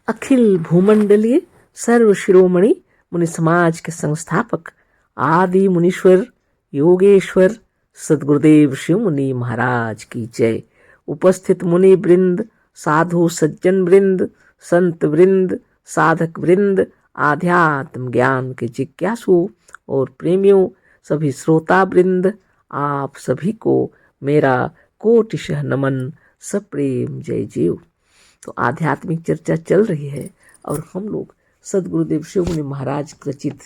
अखिल भूमंडलीय सर्व शिरोमणि मुनि समाज के संस्थापक आदि मुनीश्वर योगेश्वर सदगुरुदेव शिव मुनि महाराज की जय। उपस्थित मुनि वृंद, साधु सज्जन वृंद, संत वृंद, साधक वृंद, आध्यात्म ज्ञान के जिज्ञासु और प्रेमियों, सभी श्रोता वृंद, आप सभी को मेरा कोटिशः नमन, सप्रेम जय जीव। तो आध्यात्मिक चर्चा चल रही है और हम लोग सदगुरुदेव शिव मुनि महाराज रचित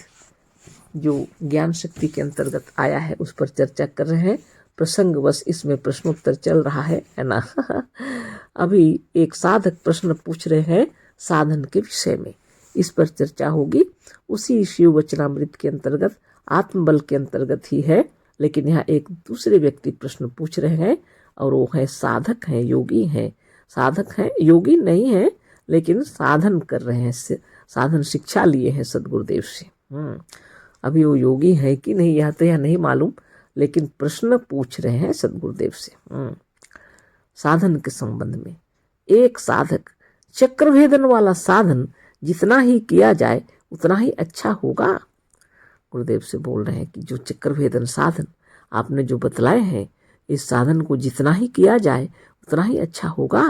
जो ज्ञान शक्ति के अंतर्गत आया है उस पर चर्चा कर रहे हैं। प्रसंगवश इसमें प्रश्नोत्तर चल रहा है ना। अभी एक साधक प्रश्न पूछ रहे हैं साधन के विषय में, इस पर चर्चा होगी। उसी शिव वचनामृत के अंतर्गत आत्मबल के अंतर्गत ही है, लेकिन यहाँ एक दूसरे व्यक्ति प्रश्न पूछ रहे हैं और वो है साधक हैं, योगी हैं। साधक हैं, योगी नहीं है, लेकिन साधन कर रहे हैं, साधन शिक्षा लिए हैं सदगुरुदेव से। अभी वो योगी है कि नहीं यह तो यह नहीं मालूम, लेकिन प्रश्न पूछ रहे हैं सदगुरुदेव से साधन के संबंध में। एक साधक चक्रभेदन वाला साधन जितना ही किया जाए उतना ही अच्छा होगा। गुरुदेव से बोल रहे हैं कि जो चक्रभेदन साधन आपने जो बतलाए हैं, इस साधन को जितना ही किया जाए उतना ही अच्छा होगा।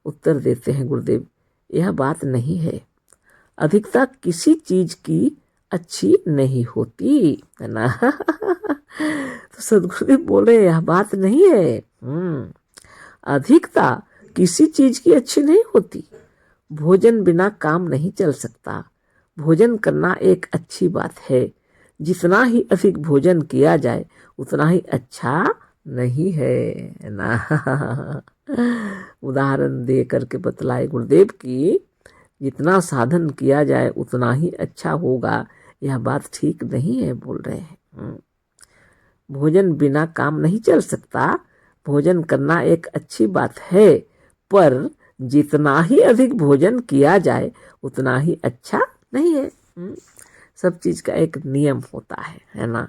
उत्तर देते हैं गुरुदेव, यह बात नहीं है। अधिकता किसी चीज की अच्छी नहीं होती है ना। तो सदगुरुदेव बोल रहे यह बात नहीं है। अधिकता किसी चीज की अच्छी नहीं होती। भोजन बिना काम नहीं चल सकता। भोजन करना एक अच्छी बात है। जितना ही अधिक भोजन किया जाए उतना ही अच्छा नहीं है ना। उदाहरण दे करके बतलाए गुरुदेव की जितना साधन किया जाए उतना ही अच्छा होगा, यह बात ठीक नहीं है बोल रहे हैं। भोजन बिना काम नहीं चल सकता। भोजन करना एक अच्छी बात है, पर जितना ही अधिक भोजन किया जाए उतना ही अच्छा नहीं है। सब चीज का एक नियम होता है ना।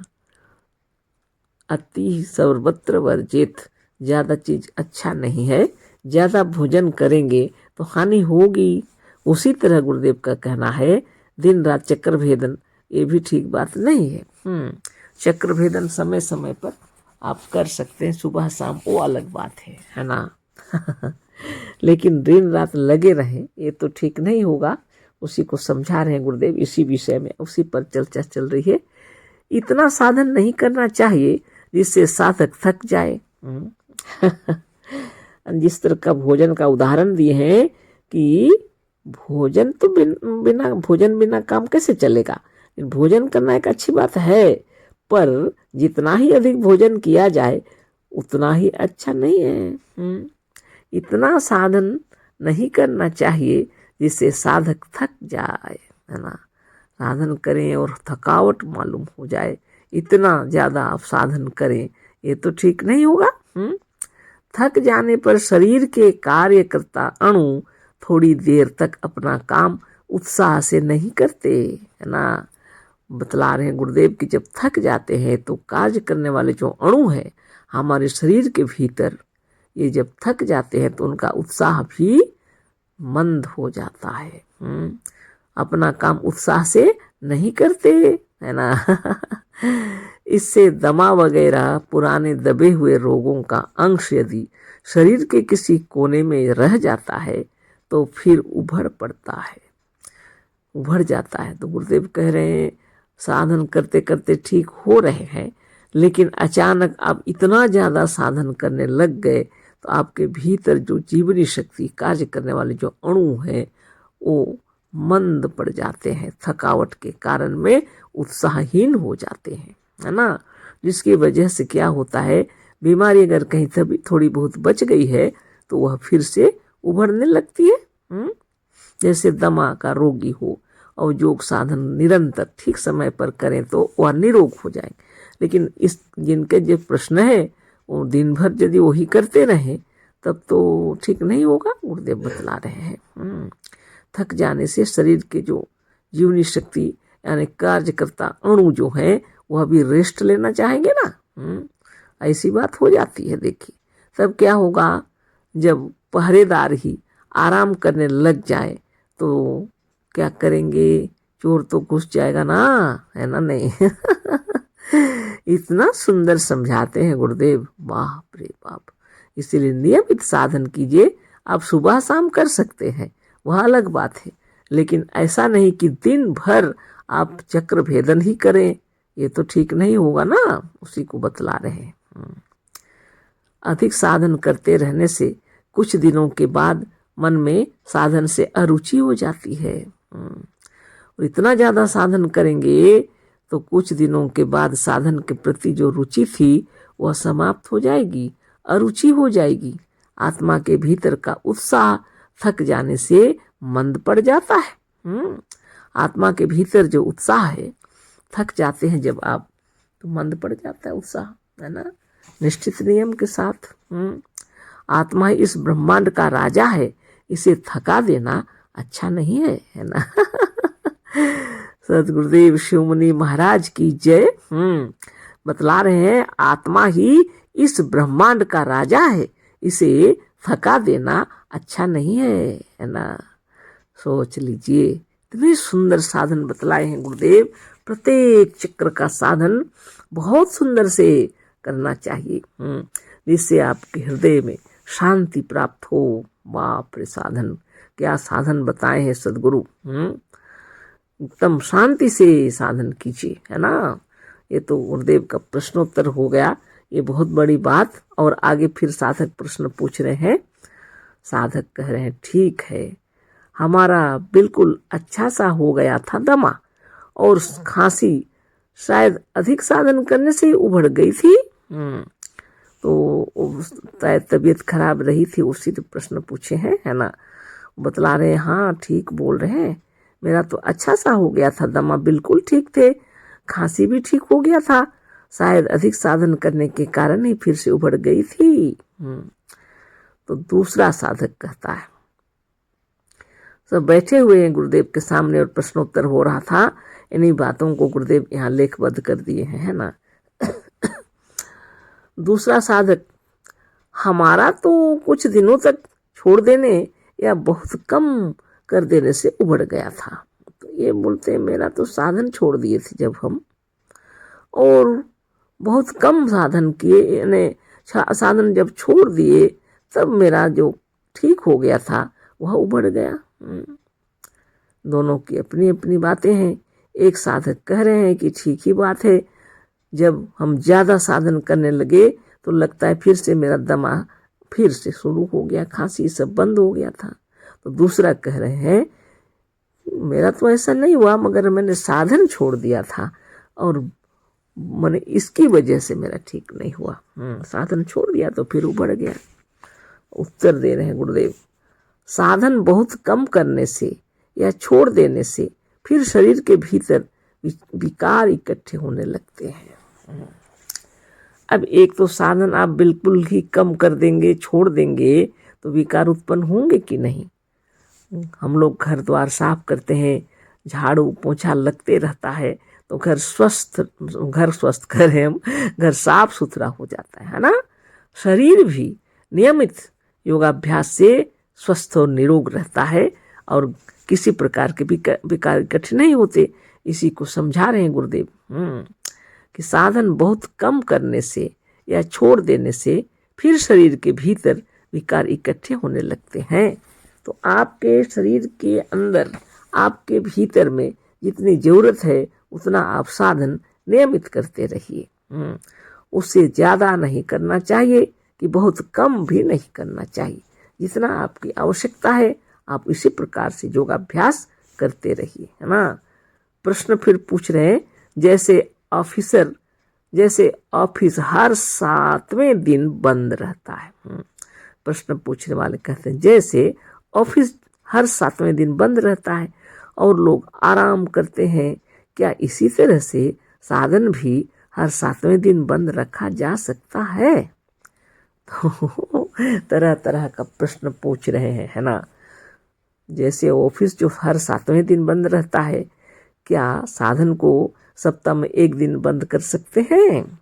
अति सर्वत्र वर्जित, ज्यादा चीज अच्छा नहीं है। ज्यादा भोजन करेंगे तो हानि होगी। उसी तरह गुरुदेव का कहना है दिन रात चक्र भेदन, ये भी ठीक बात नहीं है। चक्र भेदन समय समय पर आप कर सकते हैं, सुबह शाम, वो अलग बात है ना। लेकिन दिन रात लगे रहें ये तो ठीक नहीं होगा। उसी को समझा रहे हैं गुरुदेव इसी विषय में, उसी पर चर्चा चल रही है। इतना साधन नहीं करना चाहिए जिससे साधक थक जाए। जिस तरह का भोजन का उदाहरण दिए हैं कि भोजन तो बिना काम कैसे चलेगा। भोजन करना एक अच्छी बात है, पर जितना ही अधिक भोजन किया जाए उतना ही अच्छा नहीं है। इतना साधन नहीं करना चाहिए जिससे साधक थक जाए, है ना। साधन करें और थकावट मालूम हो जाए, इतना ज़्यादा आप साधन करें ये तो ठीक नहीं होगा। थक जाने पर शरीर के कार्यकर्ता अणु थोड़ी देर तक अपना काम उत्साह से नहीं करते, है ना। बतला रहे हैं गुरुदेव कि जब थक जाते हैं तो कार्य करने वाले जो अणु हैं हमारे शरीर के भीतर, ये जब थक जाते हैं तो उनका उत्साह भी मंद हो जाता है। अपना काम उत्साह से नहीं करते, है ना। इससे दमा वगैरह पुराने दबे हुए रोगों का अंश यदि शरीर के किसी कोने में रह जाता है तो फिर उभर जाता है। तो गुरुदेव कह रहे हैं साधन करते करते ठीक हो रहे हैं, लेकिन अचानक आप इतना ज़्यादा साधन करने लग गए तो आपके भीतर जो जीवनी शक्ति कार्य करने वाले जो अणु हैं वो मंद पड़ जाते हैं। थकावट के कारण में उत्साहहीन हो जाते हैं, है ना। जिसकी वजह से क्या होता है, बीमारी अगर कहीं तभी थोड़ी बहुत बच गई है तो वह फिर से उभरने लगती है। जैसे दमा का रोगी हो और योग साधन निरंतर ठीक समय पर करें तो वह निरोग हो जाएंगे। लेकिन इस जिनके जो प्रश्न है वो दिन भर यदि वही करते रहें तब तो ठीक नहीं होगा। गुरुदेव बतला रहे हैं थक जाने से शरीर के जो जीवनी शक्ति यानी कार्यकर्ता अणु जो हैं वह भी रेस्ट लेना चाहेंगे ना। ऐसी बात हो जाती है। देखिए तब क्या होगा, जब पहरेदार ही आराम करने लग जाए तो क्या करेंगे, चोर तो घुस जाएगा ना, है ना, नहीं। इतना सुंदर समझाते हैं गुरुदेव, बाप रे बाप। इसीलिए नियमित साधन कीजिए। आप सुबह शाम कर सकते हैं, वह अलग बात है, लेकिन ऐसा नहीं कि दिन भर आप चक्र भेदन ही करें, ये तो ठीक नहीं होगा ना, उसी को बतला रहे हैं। अधिक साधन करते रहने से कुछ दिनों के बाद मन में साधन से अरुचि हो जाती है। और इतना ज़्यादा साधन करेंगे तो कुछ दिनों के बाद साधन के प्रति जो रुचि थी वह समाप्त हो जाएगी, अरुचि हो जाएगी। आत्मा के भीतर का उत्साह थक जाने से मंद पड़ जाता है। आत्मा के भीतर जो उत्साह है, थक जाते हैं जब आप, तो मंद पड़ जाता है उत्साह, है ना, निश्चित नियम के साथ। आत्मा इस ब्रह्मांड का राजा है, इसे थका देना अच्छा नहीं है, है ना। सतगुरुदेव शिव मुनि महाराज की जय। बतला रहे हैं, आत्मा ही इस ब्रह्मांड का राजा है, इसे थका देना अच्छा नहीं है ना। सोच लीजिए, इतने सुंदर साधन बतलाए हैं गुरुदेव। प्रत्येक चक्र का साधन बहुत सुंदर से करना चाहिए, जिससे आपके हृदय में शांति प्राप्त हो। बाप रे, साधन, क्या साधन बताए हैं सदगुरु। एकदम शांति से साधन कीजिए, है ना। ये तो गुरुदेव का प्रश्नोत्तर हो गया, ये बहुत बड़ी बात। और आगे फिर साधक प्रश्न पूछ रहे हैं। साधक कह रहे हैं, ठीक है, हमारा बिल्कुल अच्छा सा हो गया था दमा, और खांसी शायद अधिक साधन करने से ही उभड़ गई थी। तो तबीयत खराब रही थी, उसी तो प्रश्न पूछे हैं, है ना। बतला रहे हैं, हाँ ठीक बोल रहे हैं, मेरा तो अच्छा सा हो गया था, दमा बिल्कुल ठीक थे, खांसी भी ठीक हो गया था, शायद अधिक साधन करने के कारण ही फिर से उभड़ गई थी। तो दूसरा साधक कहता है, सब बैठे हुए हैं गुरुदेव के सामने और प्रश्नोत्तर हो रहा था, इन्हीं बातों को गुरुदेव यहाँ लेखबद्ध कर दिए हैं, है ना। दूसरा साधक, हमारा तो कुछ दिनों तक छोड़ देने या बहुत कम कर देने से उभड़ गया था। तो ये बोलते हैं, मेरा तो साधन छोड़ दिए थे जब हम, और बहुत कम साधन किए, यानी साधन जब छोड़ दिए तब मेरा जो ठीक हो गया था वह उभड़ गया। दोनों की अपनी अपनी बातें हैं। एक साधक कह रहे हैं कि ठीक ही बात है, जब हम ज़्यादा साधन करने लगे तो लगता है फिर से मेरा दमा फिर से शुरू हो गया, खांसी सब बंद हो गया था। तो दूसरा कह रहे हैं, मेरा तो ऐसा नहीं हुआ, मगर मैंने साधन छोड़ दिया था और मैंने इसकी वजह से मेरा ठीक नहीं हुआ। साधन छोड़ दिया तो फिर उभड़ गया। उत्तर दे रहे हैं गुरुदेव, साधन बहुत कम करने से या छोड़ देने से फिर शरीर के भीतर विकार इकट्ठे होने लगते हैं। अब एक तो साधन आप बिल्कुल ही कम कर देंगे, छोड़ देंगे, तो विकार उत्पन्न होंगे कि नहीं। हम लोग घर द्वार साफ करते हैं, झाड़ू पोछा लगते रहता है, तो घर स्वस्थ करें हम, घर साफ सुथरा हो जाता है ना। शरीर भी नियमित योगाभ्यास से स्वस्थ और निरोग रहता है और किसी प्रकार के विकार इकट्ठे नहीं होते। इसी को समझा रहे हैं गुरुदेव कि साधन बहुत कम करने से या छोड़ देने से फिर शरीर के भीतर विकार इकट्ठे होने लगते हैं। तो आपके शरीर के अंदर, आपके भीतर में जितनी ज़रूरत है उतना आप साधन नियमित करते रहिए। उससे ज़्यादा नहीं करना चाहिए कि बहुत कम भी नहीं करना चाहिए। जितना आपकी आवश्यकता है आप इसी प्रकार से योगाभ्यास करते रहिए, है ना। प्रश्न फिर पूछ रहे हैं, जैसे ऑफिस हर 7वें दिन बंद रहता है। प्रश्न पूछने वाले कहते हैं, जैसे ऑफिस हर 7वें दिन बंद रहता है और लोग आराम करते हैं, क्या इसी तरह से साधन भी हर 7वें दिन बंद रखा जा सकता है। तो तरह तरह का प्रश्न पूछ रहे हैं, है ना। जैसे ऑफिस जो हर 7वें दिन बंद रहता है, क्या साधन को सप्ताह में एक दिन बंद कर सकते हैं।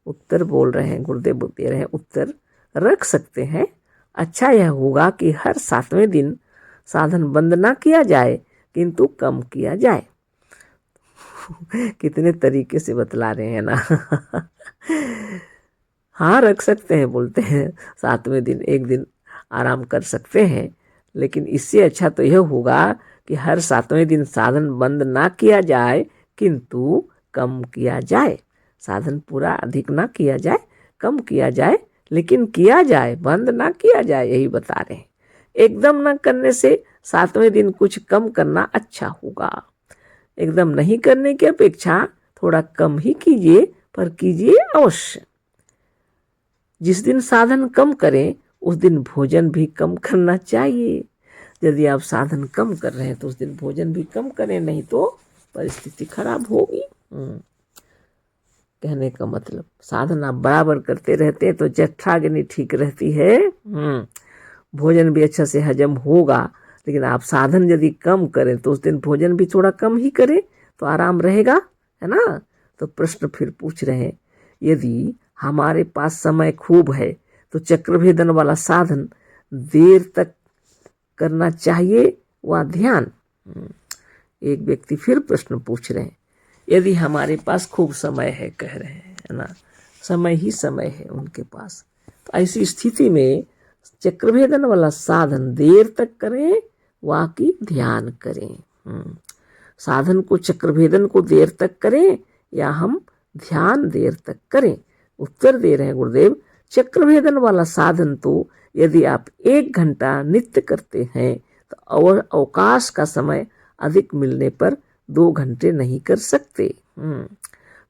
उत्तर बोल रहे हैं गुरुदेव, दे रहे हैं उत्तर, रख सकते हैं। अच्छा यह होगा कि हर 7वें दिन साधन बंद ना किया जाए किंतु कम किया जाए। कितने तरीके से बतला रहे हैं ना। हाँ रख सकते हैं, बोलते हैं 7वें दिन एक दिन आराम कर सकते हैं, लेकिन इससे अच्छा तो यह होगा कि हर 7वें दिन साधन बंद ना किया जाए किंतु कम किया जाए। साधन पूरा अधिक ना किया जाए, कम किया जाए, लेकिन किया जाए, बंद ना किया जाए, यही बता रहे हैं। एकदम ना करने से 7वें दिन कुछ कम करना अच्छा होगा। एकदम नहीं करने की अपेक्षा थोड़ा कम ही कीजिए, पर कीजिए अवश्य। जिस दिन साधन कम करें उस दिन भोजन भी कम करना चाहिए। यदि आप साधन कम कर रहे हैं तो उस दिन भोजन भी कम करें, नहीं तो परिस्थिति खराब होगी। कहने का मतलब साधन आप बराबर करते रहते हैं तो जठराग्नि ठीक रहती है। भोजन भी अच्छा से हजम होगा। लेकिन आप साधन यदि कम करें तो उस दिन भोजन भी थोड़ा कम ही करें तो आराम रहेगा, है ना। तो प्रश्न फिर पूछ रहे हैं, यदि हमारे पास समय खूब है तो चक्रभेदन वाला साधन देर तक करना चाहिए व ध्यान। एक व्यक्ति फिर प्रश्न पूछ रहे हैं, यदि हमारे पास खूब समय है, कह रहे हैं, है ना, समय ही समय है उनके पास, तो ऐसी स्थिति में चक्रभेदन वाला साधन देर तक करें वा कि ध्यान करें। साधन को, चक्रभेदन को देर तक करें या हम ध्यान देर तक करें। उत्तर दे रहे हैं गुरुदेव, चक्रभेदन वाला साधन तो यदि आप 1 घंटा नित्य करते हैं तो अवकाश का समय अधिक मिलने पर 2 घंटे नहीं कर सकते।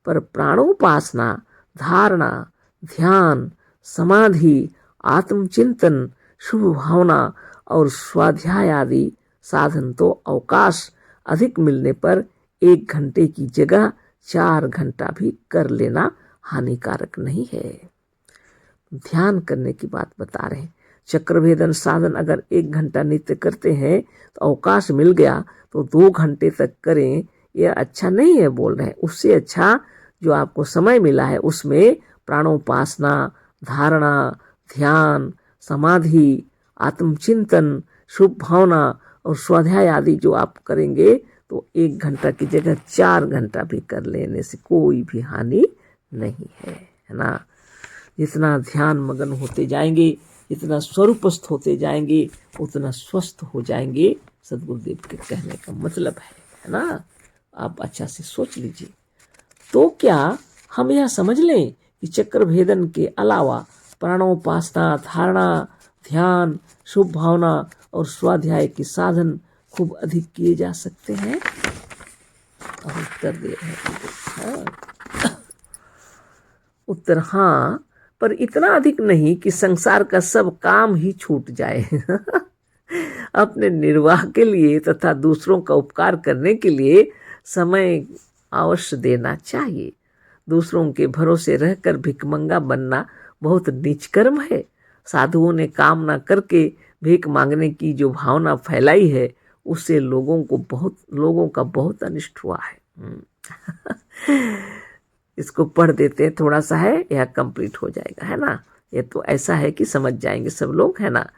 पर प्राणोपासना, धारणा, ध्यान, समाधि, आत्मचिंतन, शुभ भावना और स्वाध्याय आदि साधन तो अवकाश अधिक मिलने पर 1 घंटे की जगह 4 घंटा भी कर लेना हानिकारक नहीं है। ध्यान करने की बात बता रहे हैं। चक्रभेदन साधन अगर 1 घंटा नित्य करते हैं तो अवकाश मिल गया तो 2 घंटे तक करें, यह अच्छा नहीं है बोल रहे हैं। उससे अच्छा जो आपको समय मिला है उसमें प्राणोपासना, धारणा, ध्यान, समाधि, आत्मचिंतन, शुभ भावना और स्वाध्याय आदि जो आप करेंगे तो 1 घंटा की जगह 4 घंटा भी कर लेने से कोई भी हानि नहीं है ना। जितना ध्यान मगन होते जाएंगे, जितना स्वरूपस्थ होते जाएंगे, उतना स्वस्थ हो जाएंगे। सदगुरुदेव के कहने का मतलब है ना। आप अच्छा से सोच लीजिए। तो क्या हम यह समझ लें कि चक्रभेदन के अलावा प्राणोपासना, धारणा, ध्यान, शुभ भावना और स्वाध्याय के साधन खूब अधिक किए जा सकते हैं? और उत्तर दे रहे हैं उत्तर हाँ, पर इतना अधिक नहीं कि संसार का सब काम ही छूट जाए। अपने निर्वाह के लिए तथा दूसरों का उपकार करने के लिए समय अवश्य देना चाहिए। दूसरों के भरोसे रहकर भिखमंगा बनना बहुत नीच कर्म है। साधुओं ने काम न करके भीख मांगने की जो भावना फैलाई है उससे लोगों का बहुत अनिष्ट हुआ है। इसको पढ़ देते हैं, थोड़ा सा है, यह कंप्लीट हो जाएगा, है ना। ये तो ऐसा है कि समझ जाएंगे सब लोग, है ना।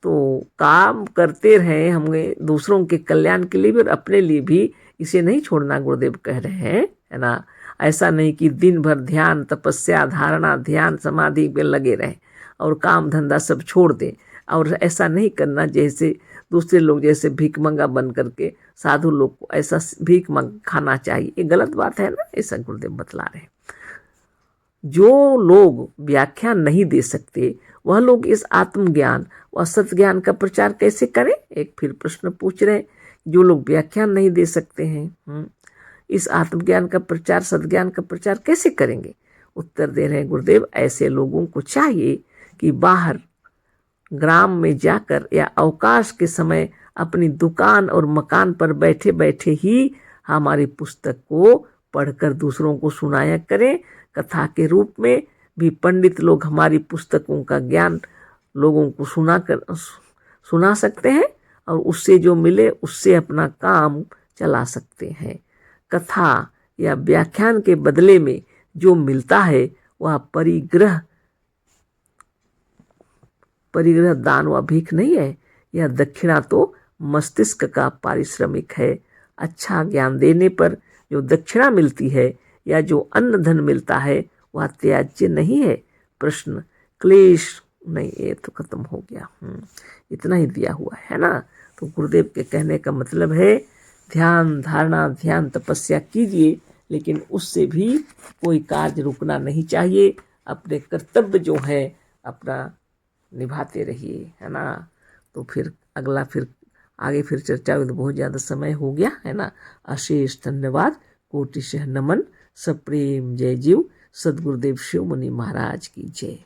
तो काम करते रहे हमें दूसरों के कल्याण के लिए भी और अपने लिए भी, इसे नहीं छोड़ना गुरुदेव कह रहे हैं, है ना। ऐसा नहीं कि दिन भर ध्यान, तपस्या, धारणा, ध्यान, समाधि में लगे रहें और काम धंधा सब छोड़ दें। और ऐसा नहीं करना जैसे दूसरे लोग जैसे भीखमंगा बन करके साधु लोग को ऐसा भीख खाना चाहिए, ये गलत बात है ना। ऐसा गुरुदेव बतला रहे हैं। जो लोग व्याख्या नहीं दे सकते वह लोग इस आत्मज्ञान व सत्य ज्ञान का प्रचार कैसे करें? एक फिर प्रश्न पूछ रहे हैं। जो लोग व्याख्या नहीं दे सकते हैं, इस आत्मज्ञान का प्रचार, सद्ज्ञान का प्रचार कैसे करेंगे? उत्तर दे रहे हैं गुरुदेव, ऐसे लोगों को चाहिए कि बाहर ग्राम में जाकर या अवकाश के समय अपनी दुकान और मकान पर बैठे बैठे ही हमारी पुस्तक को पढ़कर दूसरों को सुनाया करें। कथा के रूप में भी पंडित लोग हमारी पुस्तकों का ज्ञान लोगों को सुना सकते हैं और उससे जो मिले उससे अपना काम चला सकते हैं। कथा या व्याख्यान के बदले में जो मिलता है वह परिग्रह दान व भीख नहीं है। यह दक्षिणा तो मस्तिष्क का पारिश्रमिक है। अच्छा ज्ञान देने पर जो दक्षिणा मिलती है या जो अन्न धन मिलता है वह त्याज्य नहीं है। प्रश्न, क्लेश नहीं, ये तो खत्म हो गया। इतना ही दिया हुआ है ना। तो गुरुदेव के कहने का मतलब है ध्यान धारणा ध्यान तपस्या कीजिए, लेकिन उससे भी कोई कार्य रुकना नहीं चाहिए। अपने कर्तव्य जो है अपना निभाते रहिए, है ना। तो फिर अगला फिर आगे फिर चर्चा हुई तो बहुत ज़्यादा समय हो गया, है ना। अशेष धन्यवाद, कोटिशः नमन, सप्रेम जय जीव। सदगुरुदेव शिव मुनि महाराज की जय।